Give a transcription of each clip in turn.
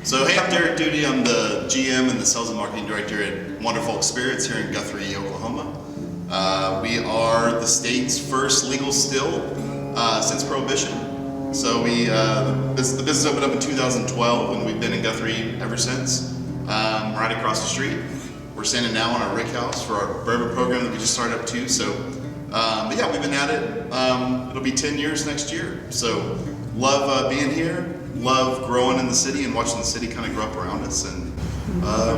So hey, I'm Derek Duty. I'm the GM and the Sales and Marketing Director at Wonderful Spirits here in Guthrie, Oklahoma. We are the state's first legal still since Prohibition. So the business opened up in 2012 and we've been in Guthrie ever since, right across the street. We're standing now on our rick house for our bourbon program that we just started up too. So, but yeah, we've been at it. It'll be 10 years next year. So love being here. Love growing in the city and watching the city kind of grow up around us, and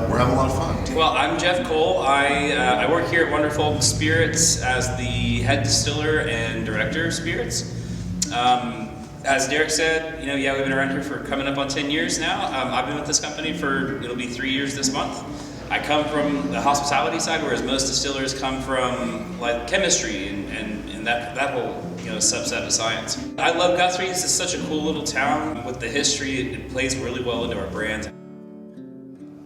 we're having a lot of fun. Well, I'm Jeff Cole. I work here at Wonderful Spirits as the head distiller and director of spirits. As Derek said, we've been around here for coming up on 10 years now. I've been with this company it'll be 3 years this month. I come from the hospitality side, whereas most distillers come from like chemistry and that whole subset of science. I love Guthrie. This is such a cool little town with the history. It plays really well into our brand.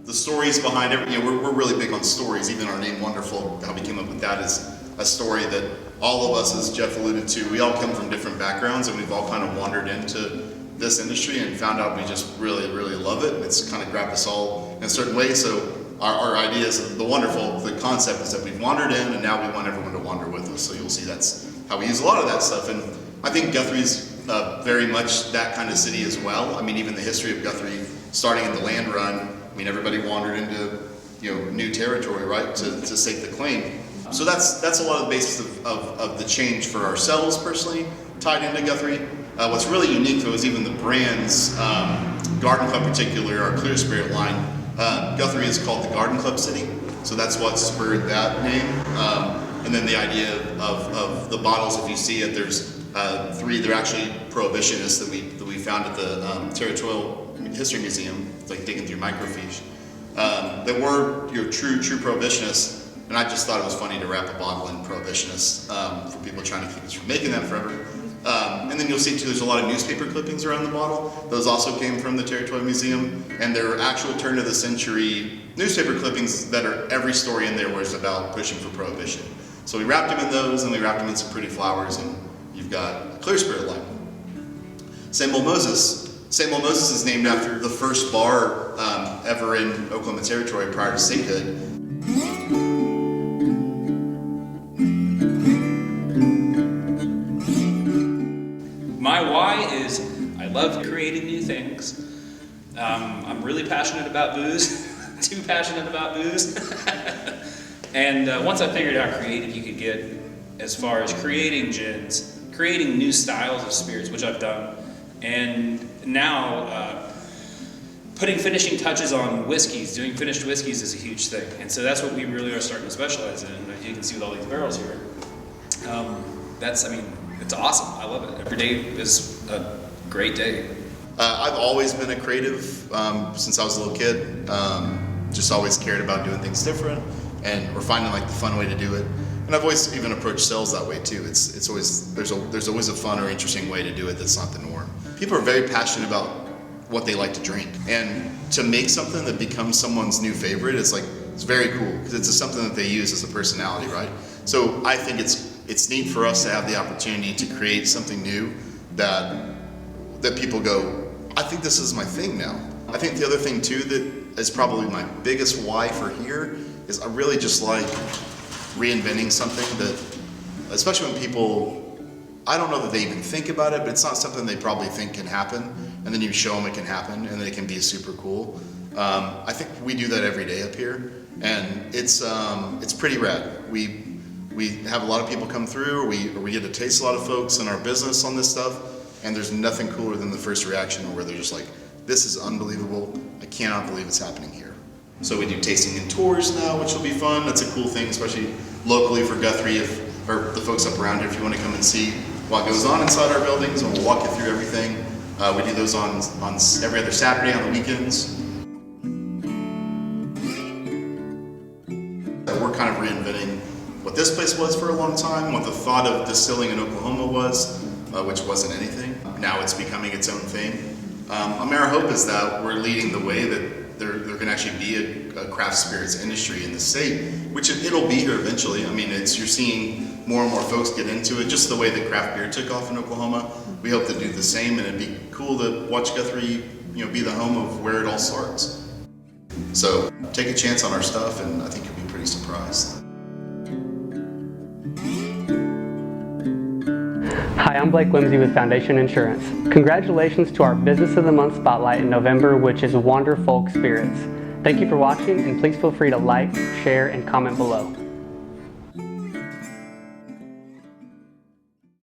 The stories behind it, we're really big on stories. Even our name Wonderful, how we came up with that is a story that all of us, as Jeff alluded to, we all come from different backgrounds and we've all kind of wandered into this industry and found out we just really, really love it. It's kind of grabbed us all in a certain way. So our idea is the Wonderful, the concept is that we've wandered in and now we want everyone to wander with us. So you'll see that's how we use a lot of that stuff. And I think Guthrie's very much that kind of city as well. I mean, even the history of Guthrie, starting in the land run, everybody wandered into new territory, right, to stake the claim. So that's a lot of the basis of the change for ourselves personally, tied into Guthrie. What's really unique though is even the brands, Garden Club in particular, our Clear Spirit line, Guthrie is called the Garden Club City, so that's what spurred that name. And then the idea of the bottles, if you see it, there's three. They're actually prohibitionists that we found at the Territorial History Museum. It's like digging through microfiche. That were true prohibitionists, and I just thought it was funny to wrap a bottle in prohibitionists for people trying to keep us from making that forever. And then you'll see too, there's a lot of newspaper clippings around the bottle. Those also came from the Territorial Museum, and they're actual turn of the century newspaper clippings that are every story in there was about pushing for prohibition. So we wrapped them in those, and we wrapped them in some pretty flowers, and you've got a Clear Spirit line. St. Moses. St. Moses is named after the first bar ever in Oklahoma Territory prior to statehood. My why is I love creating new things. I'm really passionate about booze, too passionate about booze. And once I figured out how creative you could get as far as creating gins, creating new styles of spirits, which I've done, and now putting finishing touches on whiskeys, doing finished whiskeys is a huge thing. And so that's what we really are starting to specialize in. As you can see with all these barrels here. It's awesome. I love it. Every day is a great day. I've always been a creative since I was a little kid. Just always cared about doing things different. And we're finding like the fun way to do it. And I've always even approached sales that way too. It's always there's always a fun or interesting way to do it that's not the norm. People are very passionate about what they like to drink, and to make something that becomes someone's new favorite is it's very cool because it's something that they use as a personality, right? So I think it's neat for us to have the opportunity to create something new that people go, I think this is my thing now. I think the other thing too that is probably my biggest why for here is I really just like reinventing something that, especially when people, I don't know that they even think about it, but it's not something they probably think can happen, and then you show them it can happen, and then it can be super cool. I think we do that every day up here, and it's pretty rad. We have a lot of people come through, or we get to taste a lot of folks in our business on this stuff, and there's nothing cooler than the first reaction where they're just like, this is unbelievable, I cannot believe it's happening here. So we do tasting and tours now, which will be fun. That's a cool thing, especially locally for Guthrie, or the folks up around here, if you want to come and see what goes on inside our buildings, and we'll walk you through everything. We do those on every other Saturday on the weekends. We're kind of reinventing what this place was for a long time, what the thought of distilling in Oklahoma was, which wasn't anything. Now it's becoming its own thing. Our hope is that we're leading the way that there can actually be a craft spirits industry in the state, which it'll be here eventually. You're seeing more and more folks get into it, just the way that craft beer took off in Oklahoma. We hope to do the same, and it'd be cool to watch Guthrie be the home of where it all starts. So take a chance on our stuff, and I think you'll be pretty surprised. Hi, I'm Blake Whimsy with Foundation Insurance. Congratulations to our Business of the Month Spotlight in November, which is Wander Folk Spirits. Thank you for watching, and please feel free to like, share, and comment below.